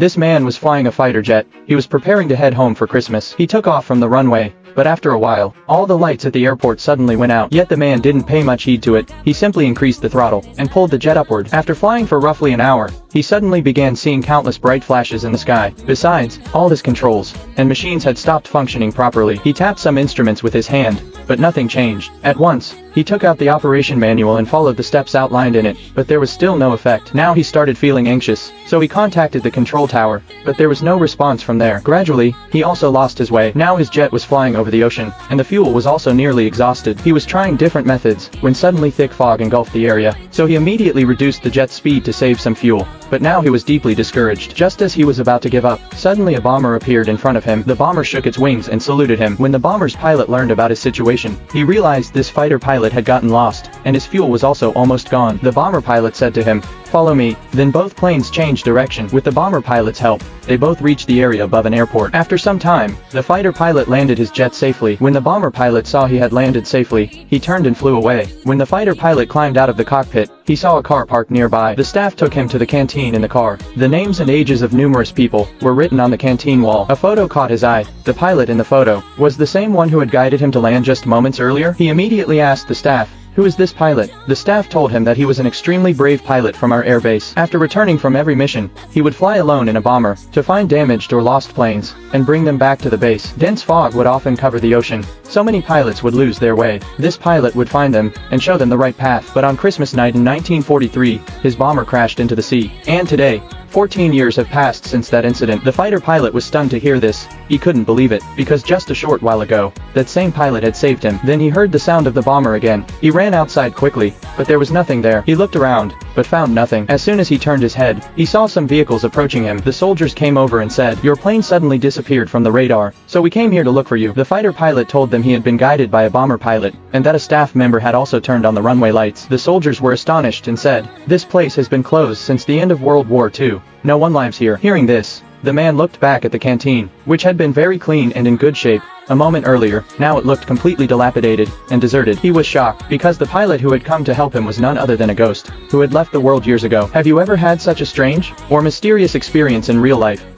This man was flying a fighter jet. He was preparing to head home for Christmas. He took off from the runway. But after a while, all the lights at the airport suddenly went out. Yet the man didn't pay much heed to it. He simply increased the throttle and pulled the jet upward. After flying for roughly an hour, he suddenly began seeing countless bright flashes in the sky. Besides, all his controls and machines had stopped functioning properly. He tapped some instruments with his hand, but nothing changed. At once, he took out the operation manual and followed the steps outlined in it, but there was still no effect. Now he started feeling anxious, so he contacted the control tower, but there was no response from there. Gradually, he also lost his way. Now his jet was flying over the ocean, and the fuel was also nearly exhausted. He was trying different methods, when suddenly thick fog engulfed the area, so he immediately reduced the jet's speed to save some fuel. But now he was deeply discouraged. Just as he was about to give up, suddenly a bomber appeared in front of him. The bomber shook its wings and saluted him. When the bomber's pilot learned about his situation, he realized this fighter pilot had gotten lost, and his fuel was also almost gone. The bomber pilot said to him, "Follow me." Then both planes changed direction. With the bomber pilot's help, they both reached the area above an airport. After some time, the fighter pilot landed his jet safely. When the bomber pilot saw he had landed safely, he turned and flew away. When the fighter pilot climbed out of the cockpit, he saw a car parked nearby. The staff took him to the canteen in the car. The names and ages of numerous people were written on the canteen wall. A photo caught his eye. The pilot in the photo was the same one who had guided him to land just moments earlier. He immediately asked the staff, "Who is this pilot?" The staff told him that he was an extremely brave pilot from our airbase. After returning from every mission, he would fly alone in a bomber to find damaged or lost planes and bring them back to the base. Dense fog would often cover the ocean, so many pilots would lose their way. This pilot would find them and show them the right path. But on Christmas night in 1943, his bomber crashed into the sea. And today, 14 years have passed since that incident. The fighter pilot was stunned to hear this. He couldn't believe it, because just a short while ago, that same pilot had saved him. Then he heard the sound of the bomber again. He ran outside quickly, but there was nothing there. He looked around, but found nothing. As soon as he turned his head, he saw some vehicles approaching him. The soldiers came over and said, "Your plane suddenly disappeared from the radar, so we came here to look for you." The fighter pilot told them he had been guided by a bomber pilot, and that a staff member had also turned on the runway lights. The soldiers were astonished and said, "This place has been closed since the end of World War II. No one lives here." Hearing this, the man looked back at the canteen, which had been very clean and in good shape a moment earlier. Now it looked completely dilapidated and deserted. He was shocked, because the pilot who had come to help him was none other than a ghost, who had left the world years ago. Have you ever had such a strange or mysterious experience in real life?